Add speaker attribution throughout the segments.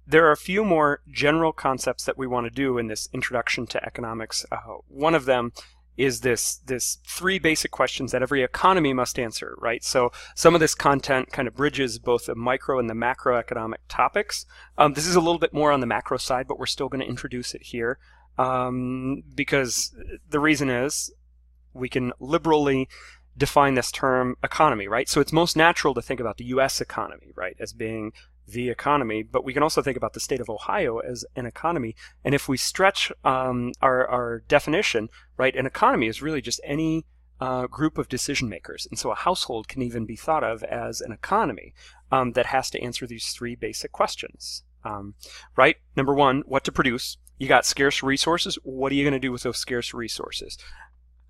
Speaker 1: there are a few more general concepts that we want to do in this introduction to economics. One of them is this three basic questions that every economy must answer, right? So some of this content kind of bridges both the micro and the macroeconomic topics. This is a little bit more on the macro side, but we're still going to introduce it here because the reason is we can liberally define this term economy, right? So it's most natural to think about the U.S. economy, right, as being the economy, but we can also think about the state of Ohio as an economy. And if we stretch our definition, right, an economy is really just any group of decision makers. And so a household can even be thought of as an economy that has to answer these three basic questions, right? Number one, what to produce. You got scarce resources. What are you going to do with those scarce resources?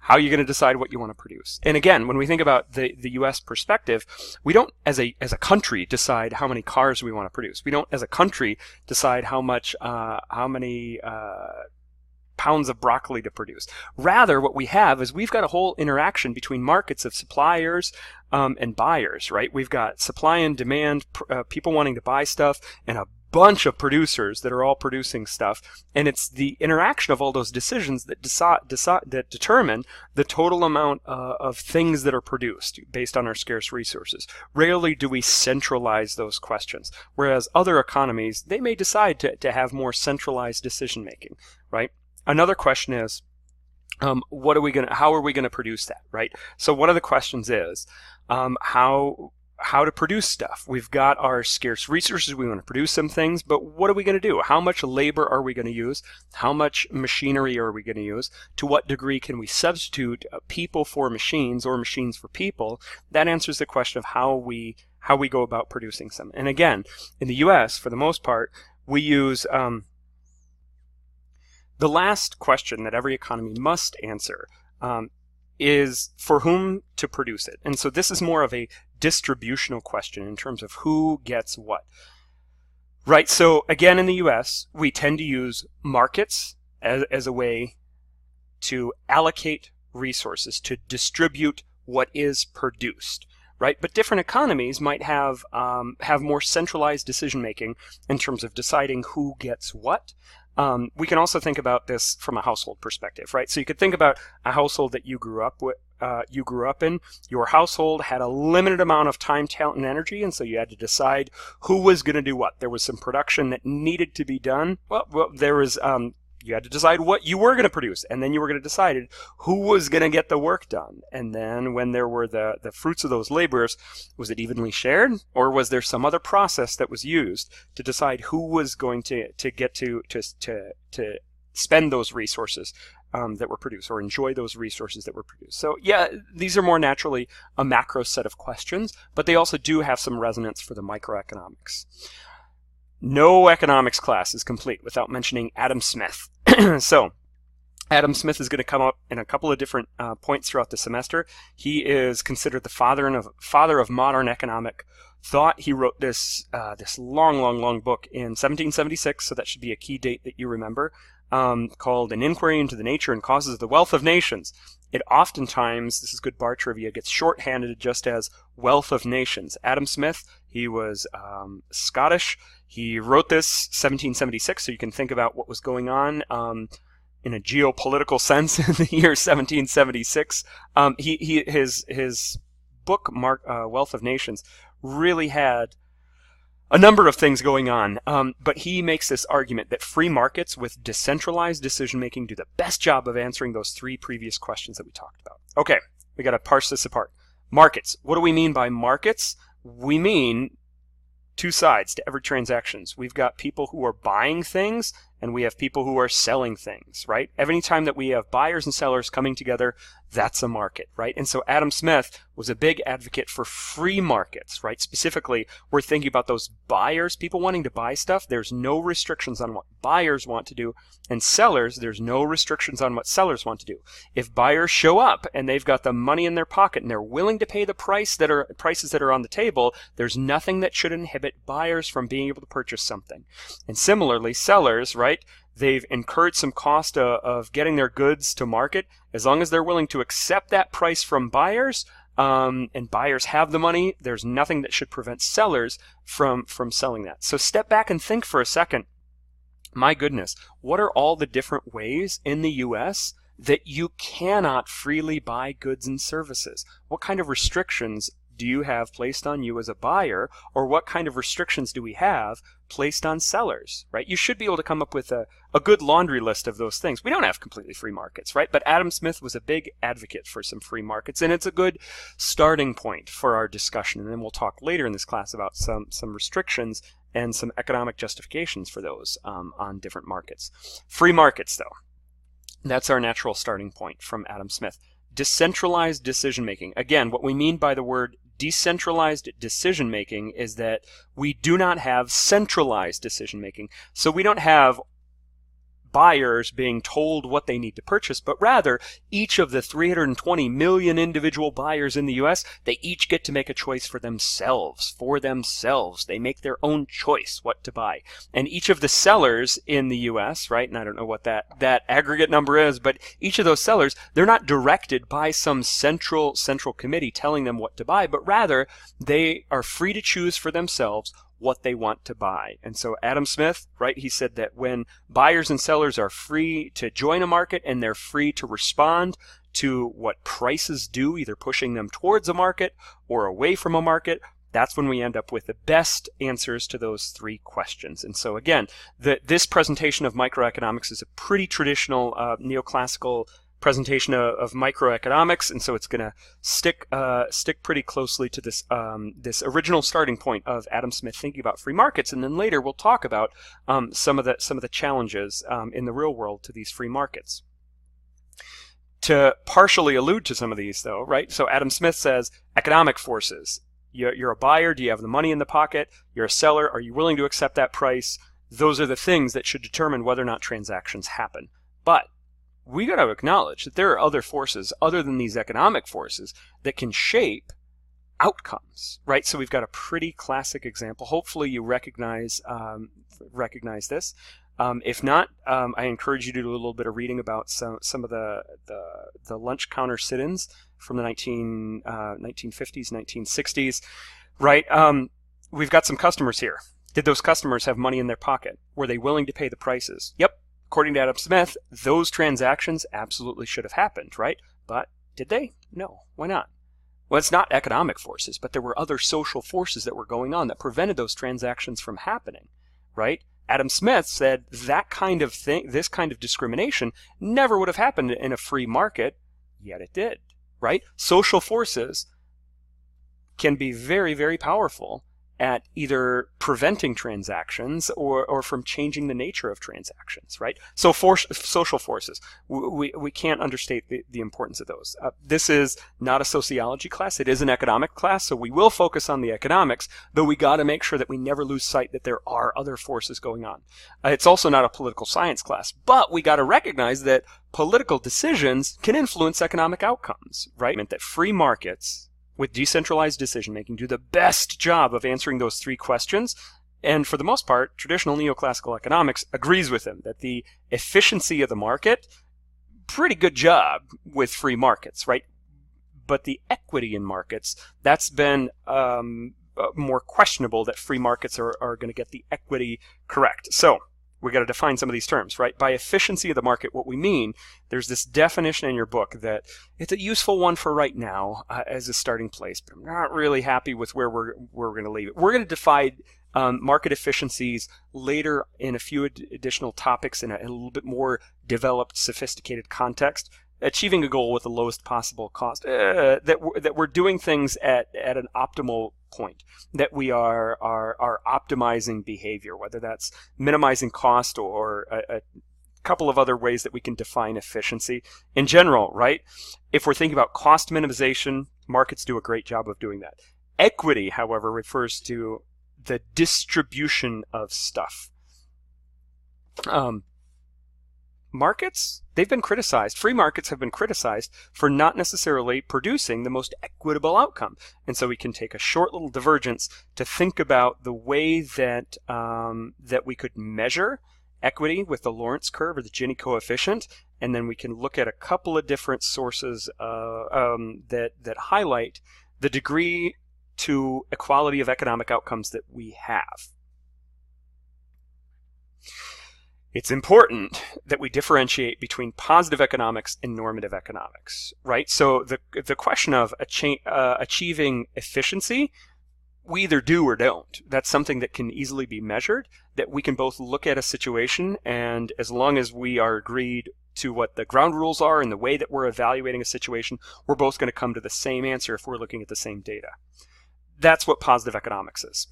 Speaker 1: How are you going to decide what you want to produce? And again, when we think about the U.S. perspective, we don't, as a country, decide how many cars we want to produce. We don't, as a country, decide how many pounds of broccoli to produce. Rather, what we have is we've got a whole interaction between markets of suppliers and buyers, right? We've got supply and demand, people wanting to buy stuff, and a bunch of producers that are all producing stuff, and it's the interaction of all those decisions that that determine the total amount of things that are produced based on our scarce resources. Rarely do we centralize those questions, whereas other economies, they may decide to have more centralized decision making, right? Another question is, how are we going to produce that, right? So one of the questions is how to produce stuff. We've got our scarce resources. We want to produce some things, but what are we going to do? How much labor are we going to use? How much machinery are we going to use? To what degree can we substitute people for machines or machines for people? That answers the question of how we go about producing some. And again, in the U.S., for the most part, we use the last question that every economy must answer is for whom to produce it. And so this is more of a distributional question in terms of who gets what. Right, so again in the US, we tend to use markets as a way to allocate resources, to distribute what is produced. Right, but different economies might have more centralized decision making in terms of deciding who gets what. We can also think about this from a household perspective, right? So you could think about a household that you grew up in. Your household had a limited amount of time, talent, and energy, and so you had to decide who was going to do what. There was some production that needed to be done. Well, there was. You had to decide what you were going to produce, and then you were going to decide who was going to get the work done. And then when there were the fruits of those labors, was it evenly shared, or was there some other process that was used to decide who was going to get to spend those resources that were produced, or enjoy those resources that were produced? So yeah, these are more naturally a macro set of questions, but they also do have some resonance for the microeconomics. No economics class is complete without mentioning Adam Smith. So Adam Smith is going to come up in a couple of different points throughout the semester. He is considered the father of modern economic thought. He wrote this long book in 1776, so that should be a key date that you remember, called An Inquiry into the Nature and Causes of the Wealth of Nations. It oftentimes, this is good bar trivia, gets shorthanded just as Wealth of Nations. Adam Smith, he was Scottish. He wrote this 1776, so you can think about what was going on in a geopolitical sense in the year 1776. His book, Wealth of Nations, really had a number of things going on, but he makes this argument that free markets with decentralized decision-making do the best job of answering those three previous questions that we talked about. Okay, we got to parse this apart. Markets. What do we mean by markets? We mean two sides to every transaction. We've got people who are buying things, and we have people who are selling things, right? Every time that we have buyers and sellers coming together, that's a market, right? And so Adam Smith was a big advocate for free markets, right? Specifically, we're thinking about those buyers, people wanting to buy stuff. There's no restrictions on what buyers want to do. And sellers, there's no restrictions on what sellers want to do. If buyers show up and they've got the money in their pocket and they're willing to pay the prices that are on the table, there's nothing that should inhibit buyers from being able to purchase something. And similarly, sellers, right? They've incurred some cost of getting their goods to market. As long as they're willing to accept that price from buyers, and buyers have the money, there's nothing that should prevent sellers from selling that. So step back and think for a second. My goodness, what are all the different ways in the US that you cannot freely buy goods and services? What kind of restrictions do you have placed on you as a buyer, or what kind of restrictions do we have placed on sellers, right? You should be able to come up with a good laundry list of those things. We don't have completely free markets, right? But Adam Smith was a big advocate for some free markets, and it's a good starting point for our discussion. And then we'll talk later in this class about some restrictions and some economic justifications for those on different markets. Free markets, though, that's our natural starting point from Adam Smith. Decentralized decision-making. Again, what we mean by the word decentralized decision-making is that we do not have centralized decision-making. So we don't have buyers being told what they need to purchase, but rather each of the 320 million individual buyers in the US, they each get to make a choice for themselves. They make their own choice what to buy. And each of the sellers in the US, right, and I don't know what that aggregate number is, but each of those sellers, they're not directed by some central committee telling them what to buy, but rather they are free to choose for themselves what they want to buy. And so Adam Smith, right, he said that when buyers and sellers are free to join a market and they're free to respond to what prices do, either pushing them towards a market or away from a market, that's when we end up with the best answers to those three questions. And so again, this presentation of microeconomics is a pretty traditional neoclassical presentation of microeconomics, and so it's going to stick pretty closely to this original starting point of Adam Smith thinking about free markets, and then later we'll talk about some of the challenges in the real world to these free markets. To partially allude to some of these, though, right? So Adam Smith says economic forces. You're a buyer. Do you have the money in the pocket? You're a seller. Are you willing to accept that price? Those are the things that should determine whether or not transactions happen. But we got to acknowledge that there are other forces other than these economic forces that can shape outcomes, right? So we've got a pretty classic example. Hopefully you recognize this. If not, I encourage you to do a little bit of reading about some of the lunch counter sit-ins from the 1950s, 1960s, right? We've got some customers here. Did those customers have money in their pocket? Were they willing to pay the prices? Yep. According to Adam Smith, those transactions absolutely should have happened, right? But did they? No. Why not? Well, it's not economic forces, but there were other social forces that were going on that prevented those transactions from happening, right? Adam Smith said that kind of thing, this kind of discrimination never would have happened in a free market, yet it did, right? Social forces can be very, very powerful at either preventing transactions or from changing the nature of transactions, right? So social forces, we can't understate the importance of those. This is not a sociology class. It is an economic class, so we will focus on the economics, though we got to make sure that we never lose sight that there are other forces going on. It's also not a political science class, but we got to recognize that political decisions can influence economic outcomes, right? Meant that free markets with decentralized decision-making do the best job of answering those three questions. And for the most part, traditional neoclassical economics agrees with them that the efficiency of the market, pretty good job with free markets, right? But the equity in markets, that's been more questionable that free markets are going to get the equity correct. So we got to define some of these terms, right? By efficiency of the market, what we mean, there's this definition in your book that it's a useful one for right now as a starting place, but I'm not really happy with where we're going to leave it. We're going to define market efficiencies later in a few additional topics in a little bit more developed, sophisticated context. Achieving a goal with the lowest possible cost, that we're doing things at an optimal point, that we are optimizing behavior, whether that's minimizing cost or a couple of other ways that we can define efficiency. In general, right, if we're thinking about cost minimization, markets do a great job of doing that. Equity, however, refers to the distribution of stuff. Markets, they've been criticized. Free markets have been criticized for not necessarily producing the most equitable outcome. And so we can take a short little divergence to think about the way that we could measure equity with the Lorentz curve or the Gini coefficient and then we can look at a couple of different sources that highlight the degree to equality of economic outcomes that we have. It's important that we differentiate between positive economics and normative economics, right? So the question of achieving efficiency, we either do or don't. That's something that can easily be measured, that we can both look at a situation, and as long as we are agreed to what the ground rules are and the way that we're evaluating a situation, we're both going to come to the same answer if we're looking at the same data. That's what positive economics is.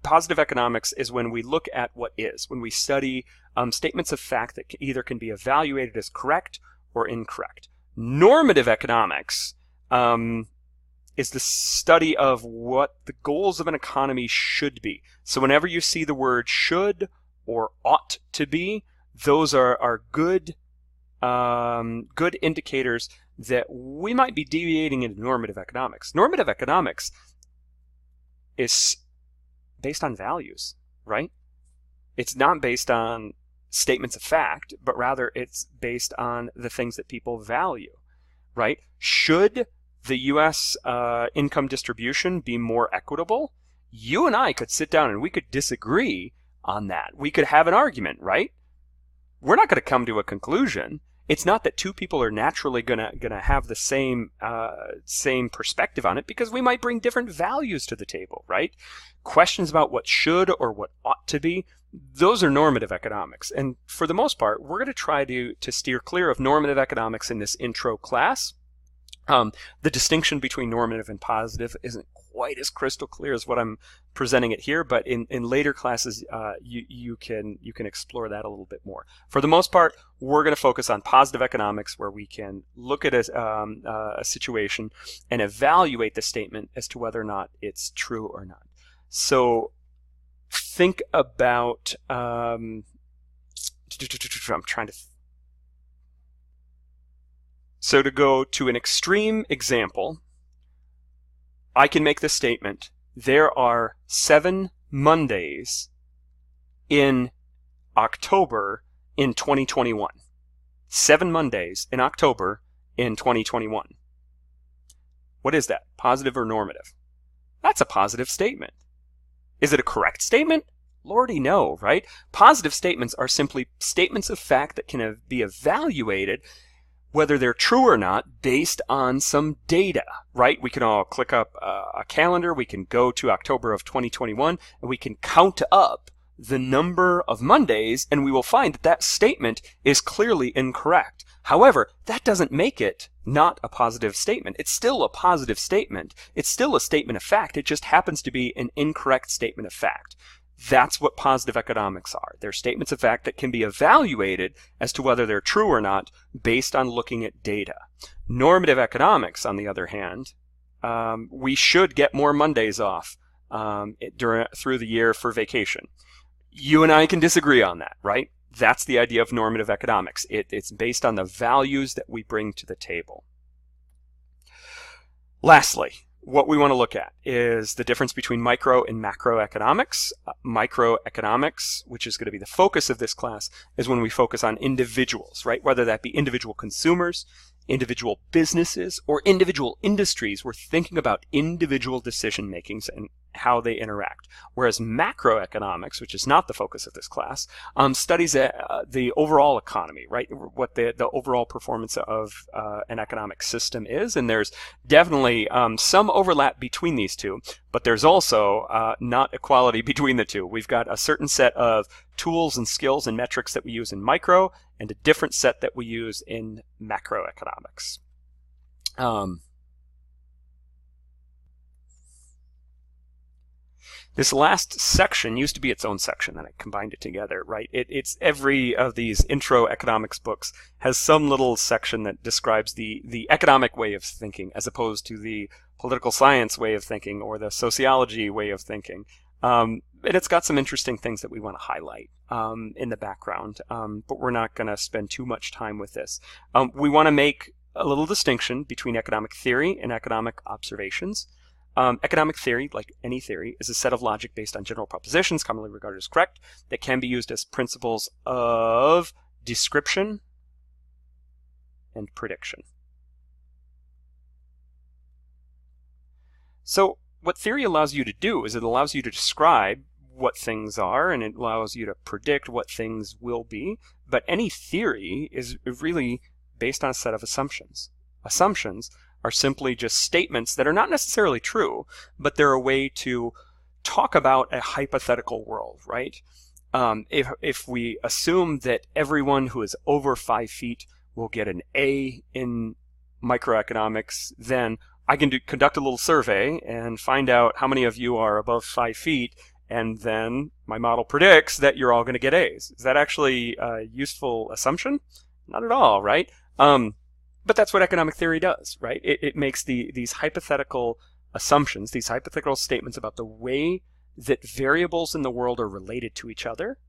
Speaker 1: Positive economics is when we look at what is, when we study statements of fact that either can be evaluated as correct or incorrect. Normative economics is the study of what the goals of an economy should be. So whenever you see the word should or ought to be, those are good indicators that we might be deviating into normative economics. Normative economics is based on values, right? It's not based on statements of fact, but rather it's based on the things that people value, right? Should the U.S. Income distribution be more equitable? You and I could sit down and we could disagree on that. We could have an argument, right? We're not going to come to a conclusion. It's not that two people are naturally gonna have the same perspective on it, because we might bring different values to the table, right? Questions about what should or what ought to be, those are normative economics. And for the most part, we're going to try to steer clear of normative economics in this intro class. The distinction between normative and positive isn't quite as crystal clear as what I'm presenting it here, but in later classes, you can explore that a little bit more. For the most part, we're going to focus on positive economics, where we can look at a situation and evaluate the statement as to whether or not it's true or not. So think about, I'm trying to. So to go to an extreme example, I can make the statement, there are 7 Mondays in October in 2021. 7 Mondays in October in 2021. What is that? Positive or normative? That's a positive statement. Is it a correct statement? Lordy, no, right? Positive statements are simply statements of fact that can be evaluated whether they're true or not based on some data, right? We can all click up a calendar, we can go to October of 2021, and we can count up the number of Mondays, and we will find that that statement is clearly incorrect. However, that doesn't make it not a positive statement. It's still a positive statement. It's still a statement of fact. It just happens to be an incorrect statement of fact. That's what positive economics are. They're statements of fact that can be evaluated as to whether they're true or not based on looking at data. Normative economics, on the other hand, we should get more Mondays off through the year for vacation. You and I can disagree on that, right? That's the idea of normative economics. It's based on the values that we bring to the table. Lastly, what we want to look at is the difference between micro and macroeconomics. Microeconomics, which is going to be the focus of this class, is when we focus on individuals, right? Whether that be individual consumers, individual businesses, or individual industries. We're thinking about individual decision makings and how they interact. Whereas macroeconomics, which is not the focus of this class, studies the overall economy, right? What the overall performance of an economic system is. And there's definitely some overlap between these two, but there's also not equality between the two. We've got a certain set of tools and skills and metrics that we use in micro, and a different set that we use in macroeconomics. This last section used to be its own section, and I combined it together, right? It's every of these intro economics books has some little section that describes the economic way of thinking as opposed to the political science way of thinking or the sociology way of thinking. And it's got some interesting things that we want to highlight in the background, but we're not going to spend too much time with this. We want to make a little distinction between economic theory and economic observations. Economic theory, like any theory, is a set of logic based on general propositions commonly regarded as correct that can be used as principles of description and prediction. So what theory allows you to do is it allows you to describe what things are, and it allows you to predict what things will be. But any theory is really based on a set of assumptions. Assumptions are simply just statements that are not necessarily true, but they're a way to talk about a hypothetical world, right? If we assume that everyone who is over 5 feet will get an A in microeconomics, then I can conduct a little survey and find out how many of you are above 5 feet, and then my model predicts that you're all going to get A's. Is that actually a useful assumption? Not at all, right? But that's what economic theory does, right? It makes these hypothetical assumptions, these hypothetical statements about the way that variables in the world are related to each other,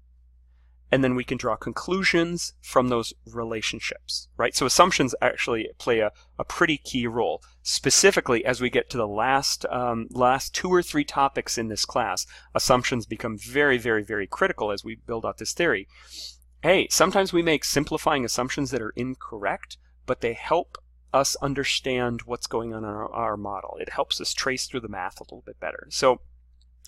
Speaker 1: and then we can draw conclusions from those relationships, right? So assumptions actually play a pretty key role. Specifically, as we get to the last 2 or 3 topics in this class, assumptions become very, very, very critical as we build out this theory. Hey, sometimes we make simplifying assumptions that are incorrect, but they help us understand what's going on in our model. It helps us trace through the math a little bit better. So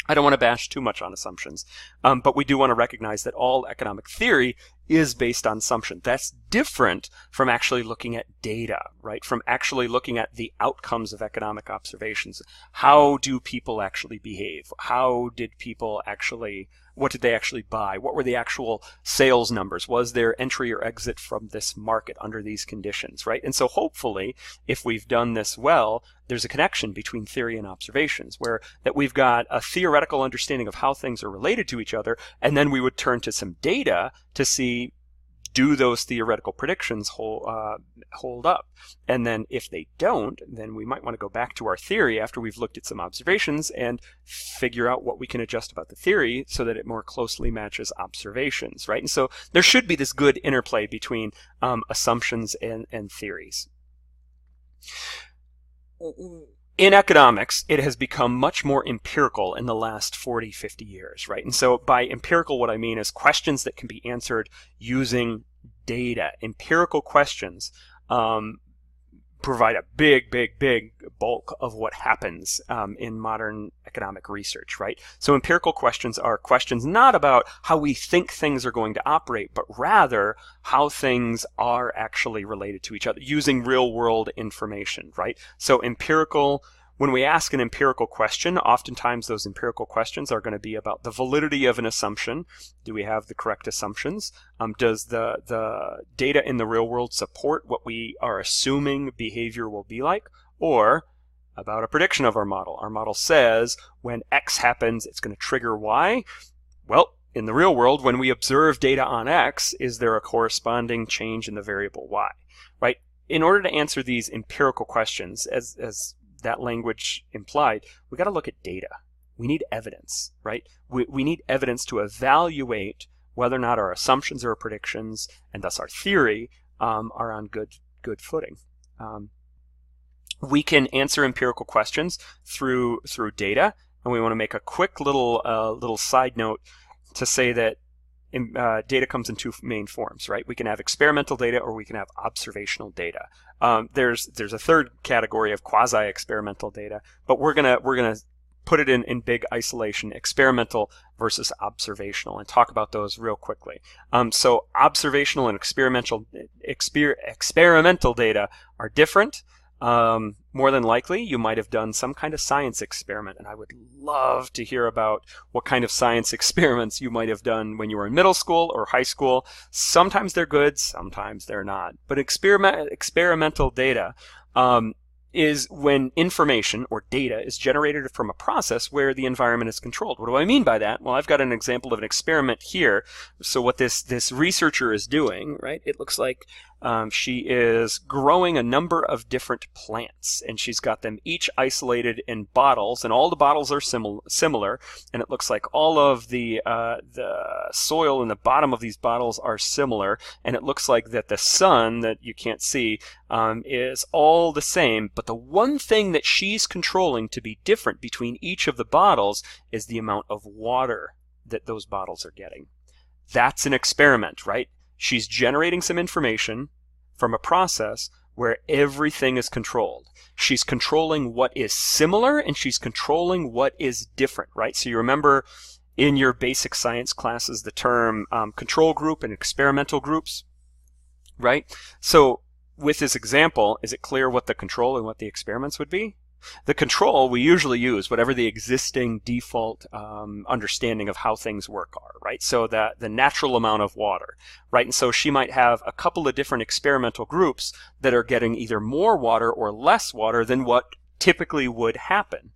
Speaker 1: I don't want to bash too much on assumptions, but we do want to recognize that all economic theory is based on assumption. That's different from actually looking at data, right? From actually looking at the outcomes of economic observations. How do people actually behave? What did they actually buy? What were the actual sales numbers? Was there entry or exit from this market under these conditions, right? And so hopefully, if we've done this well, there's a connection between theory and observations, where that we've got a theoretical understanding of how things are related to each other, and then we would turn to some data to see, do those theoretical predictions hold up? And then if they don't, then we might want to go back to our theory after we've looked at some observations and figure out what we can adjust about the theory so that it more closely matches observations, right? And so there should be this good interplay between assumptions and theories. In economics, it has become much more empirical in the last 40, 50 years, right? And so by empirical, what I mean is questions that can be answered using data. Empirical questions provide a big, big, big bulk of what happens in modern economic research, right? So empirical questions are questions not about how we think things are going to operate, but rather how things are actually related to each other using real world information, right? So when we ask an empirical question, oftentimes those empirical questions are going to be about the validity of an assumption. Do we have the correct assumptions? Does the data in the real world support what we are assuming behavior will be like? Or about a prediction of our model. Our model says when X happens, it's going to trigger Y. Well, in the real world, when we observe data on X, is there a corresponding change in the variable Y, right? In order to answer these empirical questions, as that language implied, we got to look at data. We need evidence, right? We need evidence to evaluate whether or not our assumptions or our predictions, and thus our theory, are on good footing. We can answer empirical questions through data, and we want to make a quick little side note to say that data comes in 2 main forms, right? We can have experimental data or we can have observational data. There's a third category of quasi-experimental data, but we're gonna put it in big isolation: experimental versus observational, and talk about those real quickly. So observational and experimental data are different. More than likely, you might have done some kind of science experiment, and I would love to hear about what kind of science experiments you might have done when you were in middle school or high school. Sometimes they're good, sometimes they're not. But experimental data is when information or data is generated from a process where the environment is controlled. What do I mean by that? Well, I've got an example of an experiment here. So what this researcher is doing, right? It looks like she is growing a number of different plants, and she's got them each isolated in bottles, and all the bottles are similar, and it looks like all of the soil in the bottom of these bottles are similar, and it looks like that the sun that you can't see is all the same, but the one thing that she's controlling to be different between each of the bottles is the amount of water that those bottles are getting. That's an experiment, right? She's generating some information from a process where everything is controlled. She's controlling what is similar and she's controlling what is different, right? So you remember in your basic science classes the term control group and experimental groups, right? So with this example, is it clear what the control and what the experiments would be? The control, we usually use whatever the existing default understanding of how things work are, right? So the natural amount of water, right? And so she might have a couple of different experimental groups that are getting either more water or less water than what typically would happen,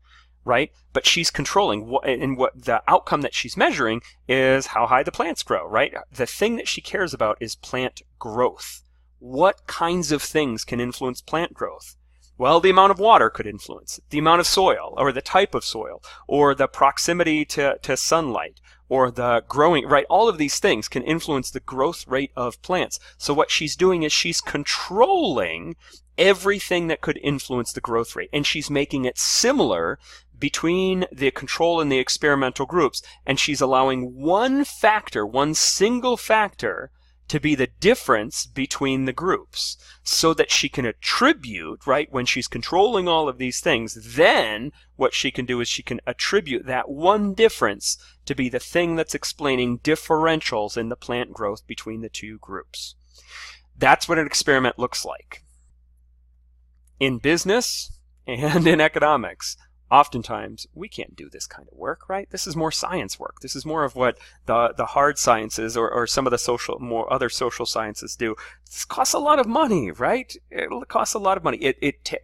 Speaker 1: right? But she's controlling what, and what the outcome that she's measuring is how high the plants grow, right? The thing that she cares about is plant growth. What kinds of things can influence plant growth? Well, the amount of water could influence it, the amount of soil, or the type of soil, or the proximity to sunlight, or the growing, right? All of these things can influence the growth rate of plants. So what she's doing is she's controlling everything that could influence the growth rate, and she's making it similar between the control and the experimental groups, and she's allowing one factor, one single factor, to be the difference between the groups, so that she can attribute, right, when she's controlling all of these things, then what she can do is she can attribute that one difference to be the thing that's explaining differentials in the plant growth between the two groups. That's what an experiment looks like. In business and in economics, oftentimes we can't do this kind of work, right? This is more science work. This is more of what the hard sciences or some of the more other social sciences do. This costs a lot of money, right? It costs a lot of money.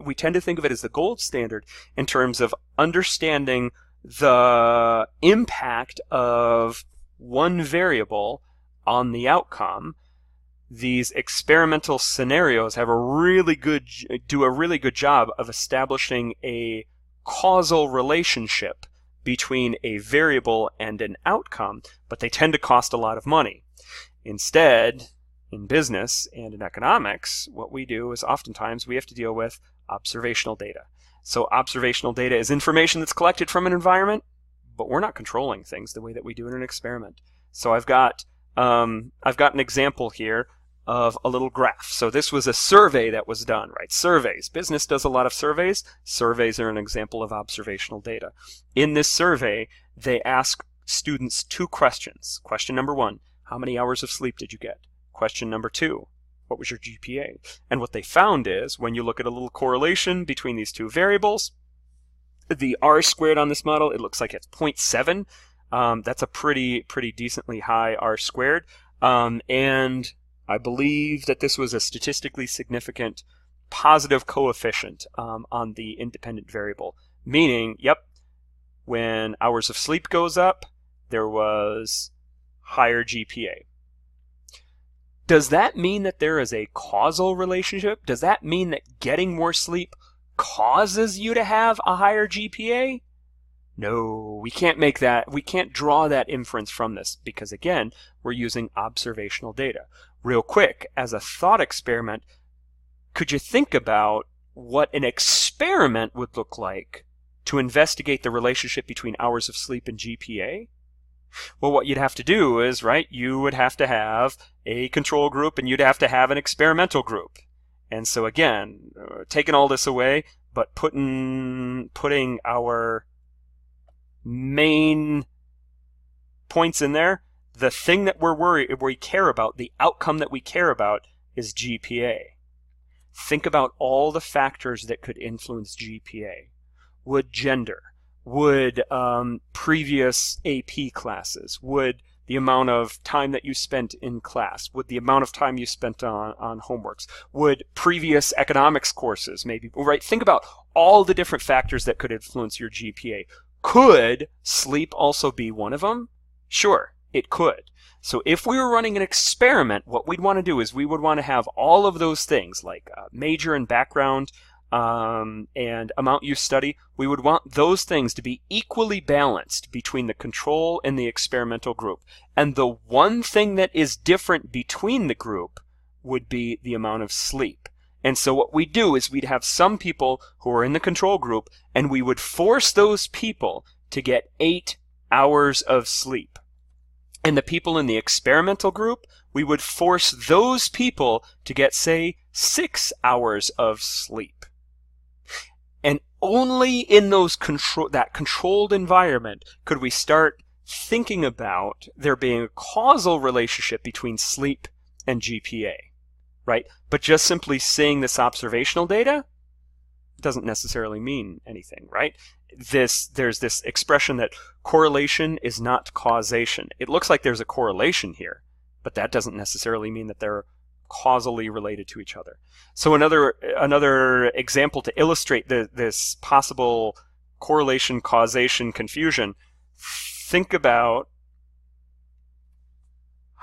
Speaker 1: We tend to think of it as the gold standard in terms of understanding the impact of one variable on the outcome. These experimental scenarios do a really good job of establishing a causal relationship between a variable and an outcome, but they tend to cost a lot of money. Instead, in business and in economics, what we do is oftentimes we have to deal with observational data. So observational data is information that's collected from an environment, but we're not controlling things the way that we do in an experiment. So I've got an example here of a little graph. So this was a survey that was done, right? Surveys. Business does a lot of surveys. Surveys are an example of observational data. In this survey, they ask students two questions. Question number one, how many hours of sleep did you get? Question number two, what was your GPA? And what they found is, when you look at a little correlation between these two variables, the R squared on this model, it looks like it's 0.7. That's a pretty decently high R squared. And I believe that this was a statistically significant positive coefficient on the independent variable, meaning, yep, when hours of sleep goes up, there was higher GPA. Does that mean that there is a causal relationship? Does that mean that getting more sleep causes you to have a higher GPA? No, we can't make that. We can't draw that inference from this because, again, we're using observational data. Real quick, as a thought experiment, could you think about what an experiment would look like to investigate the relationship between hours of sleep and GPA? Well, what you'd have to do is, right, you would have to have a control group and you'd have to have an experimental group. And so again, taking all this away, but putting our main points in there, the thing that we care about, the outcome that we care about is GPA. Think about all the factors that could influence GPA. Would gender, would previous AP classes, would the amount of time that you spent in class, would the amount of time you spent on homeworks, would previous economics courses maybe, right? Think about all the different factors that could influence your GPA. Could sleep also be one of them? Sure, it could. So if we were running an experiment, what we'd want to do is we would want to have all of those things like major and background and amount you study. We would want those things to be equally balanced between the control and the experimental group. And the one thing that is different between the group would be the amount of sleep. And so what we do is we'd have some people who are in the control group, and we would force those people to get 8 hours of sleep. And the people in the experimental group, we would force those people to get, say, 6 hours of sleep. And only in that controlled environment could we start thinking about there being a causal relationship between sleep and GPA, right? But just simply seeing this observational data doesn't necessarily mean anything, right? There's this expression that correlation is not causation. It looks like there's a correlation here, but that doesn't necessarily mean that they're causally related to each other. So another example to illustrate this possible correlation causation confusion, think about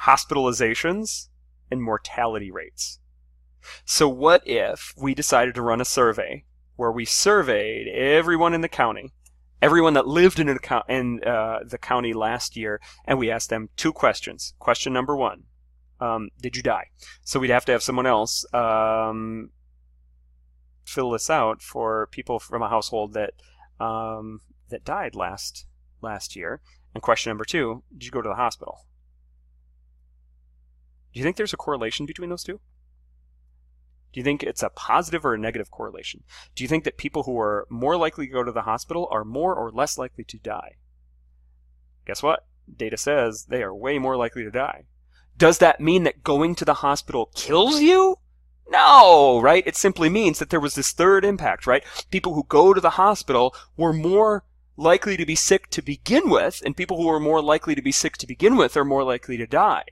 Speaker 1: hospitalizations and mortality rates. So what if we decided to run a survey where we surveyed everyone in the county, everyone that lived in the county last year, and we asked them 2 questions. Question number 1, did you die? So we'd have to have someone else fill this out for people from a household that died last year. And question number 2, did you go to the hospital? Do you think there's a correlation between those two? Do you think it's a positive or a negative correlation? Do you think that people who are more likely to go to the hospital are more or less likely to die? Guess what? Data says they are way more likely to die. Does that mean that going to the hospital kills you? No, right? It simply means that there was this third impact, right? People who go to the hospital were more likely to be sick to begin with, and people who are more likely to be sick to begin with are more likely to die.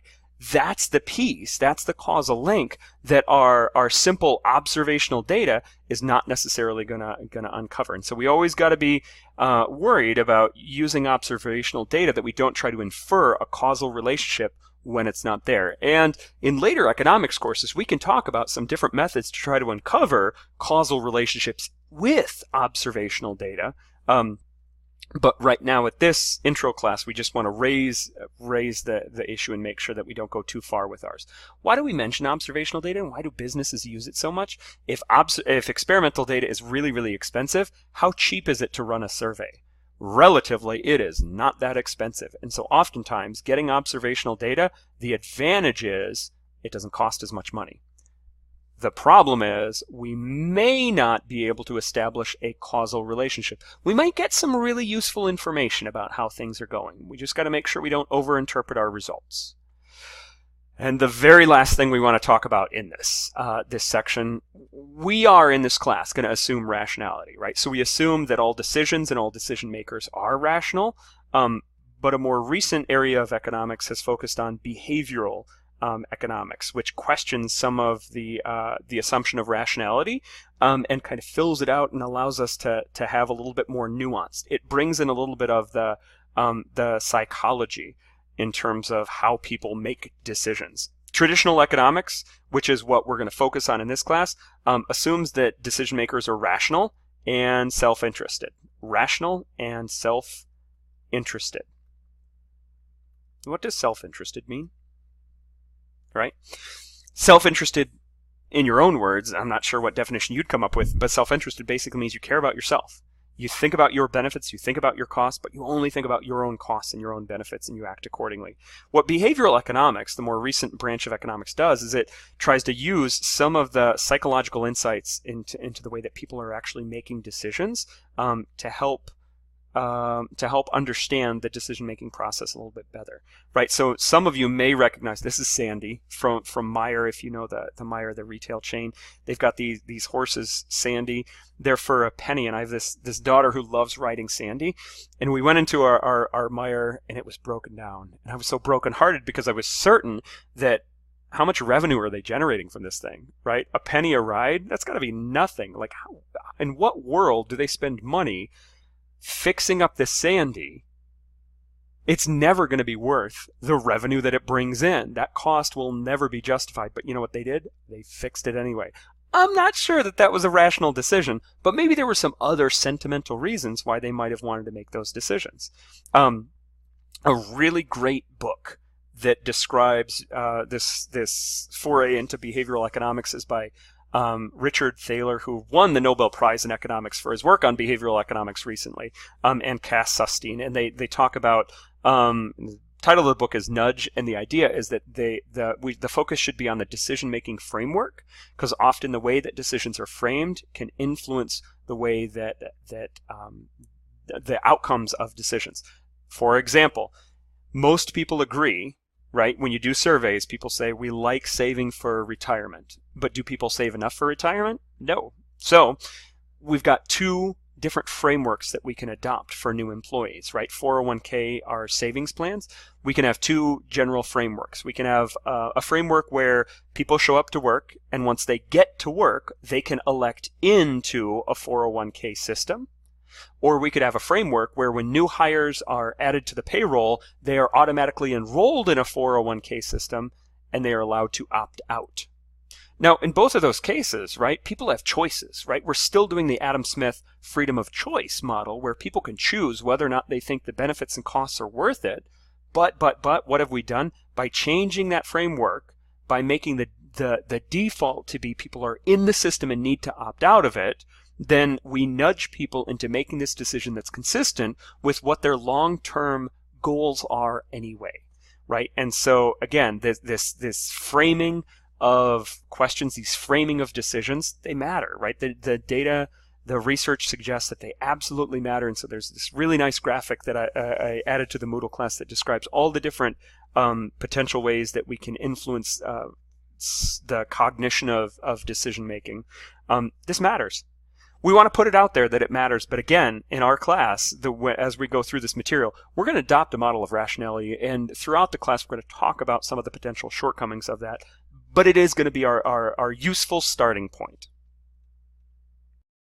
Speaker 1: That's the piece, that's the causal link that our simple observational data is not necessarily gonna uncover. And so we always got to be worried about using observational data that we don't try to infer a causal relationship when it's not there. And in later economics courses, we can talk about some different methods to try to uncover causal relationships with observational data. But right now at this intro class, we just want to raise the issue and make sure that we don't go too far with ours. Why do we mention observational data, and why do businesses use it so much? If experimental data is really, really expensive, how cheap is it to run a survey? Relatively, it is not that expensive. And so oftentimes, getting observational data, the advantage is it doesn't cost as much money. The problem is we may not be able to establish a causal relationship. We might get some really useful information about how things are going. We just got to make sure we don't overinterpret our results. And the very last thing we want to talk about in this section, we are in this class going to assume rationality, right? So we assume that all decisions and all decision makers are rational, but a more recent area of economics has focused on behavioral economics, which questions some of the assumption of rationality and kind of fills it out and allows us to have a little bit more nuance. It brings in a little bit of the psychology in terms of how people make decisions. Traditional economics, which is what we're going to focus on in this class, assumes that decision makers are rational and self-interested. Rational and self-interested. What does self-interested mean? Right? Self-interested, in your own words, I'm not sure what definition you'd come up with, but self-interested basically means you care about yourself. You think about your benefits, you think about your costs, but you only think about your own costs and your own benefits, and you act accordingly. What behavioral economics, the more recent branch of economics, does is it tries to use some of the psychological insights into the way that people are actually making decisions to help understand the decision-making process a little bit better, right? So some of you may recognize, this is Sandy from Meijer, if you know the Meijer, the retail chain. They've got these horses, Sandy. They're for a penny, and I have this daughter who loves riding Sandy. And we went into our Meijer, and it was broken down. And I was so brokenhearted because I was certain that how much revenue are they generating from this thing, right? A penny a ride? That's got to be nothing. Like, in what world do they spend money fixing up this Sandy? It's never going to be worth the revenue that it brings in. That cost will never be justified. But you know what they did? They fixed it anyway. I'm not sure that was a rational decision, but maybe there were some other sentimental reasons why they might have wanted to make those decisions. A really great book that describes this foray into behavioral economics is by Richard Thaler, who won the Nobel Prize in Economics for his work on behavioral economics recently, and Cass Susteen. And they talk about title of the book is Nudge, and the idea is that the focus should be on the decision-making framework, because often the way that decisions are framed can influence the way that the outcomes of decisions. For example, most people agree, right? When you do surveys, people say we like saving for retirement, but do people save enough for retirement? No. So we've got two different frameworks that we can adopt for new employees, right? 401k are savings plans. We can have two general frameworks. We can have a framework where people show up to work, and once they get to work, they can elect into a 401k system. Or we could have a framework where when new hires are added to the payroll, they are automatically enrolled in a 401k system and they are allowed to opt out. Now, in both of those cases, right, people have choices, right? We're still doing the Adam Smith freedom of choice model where people can choose whether or not they think the benefits and costs are worth it. But what have we done? By changing that framework, by making the default to be people are in the system and need to opt out of it, then we nudge people into making this decision that's consistent with what their long-term goals are anyway, right? And so again, this framing of questions, these framing of decisions, they matter, right? The data, the research suggests that they absolutely matter. And so there's this really nice graphic that I added to the Moodle class that describes all the different potential ways that we can influence the cognition of decision making. This matters. We want to put it out there that it matters, but again, in our class, as we go through this material, we're going to adopt a model of rationality, and throughout the class, we're going to talk about some of the potential shortcomings of that, but it is going to be our useful starting point.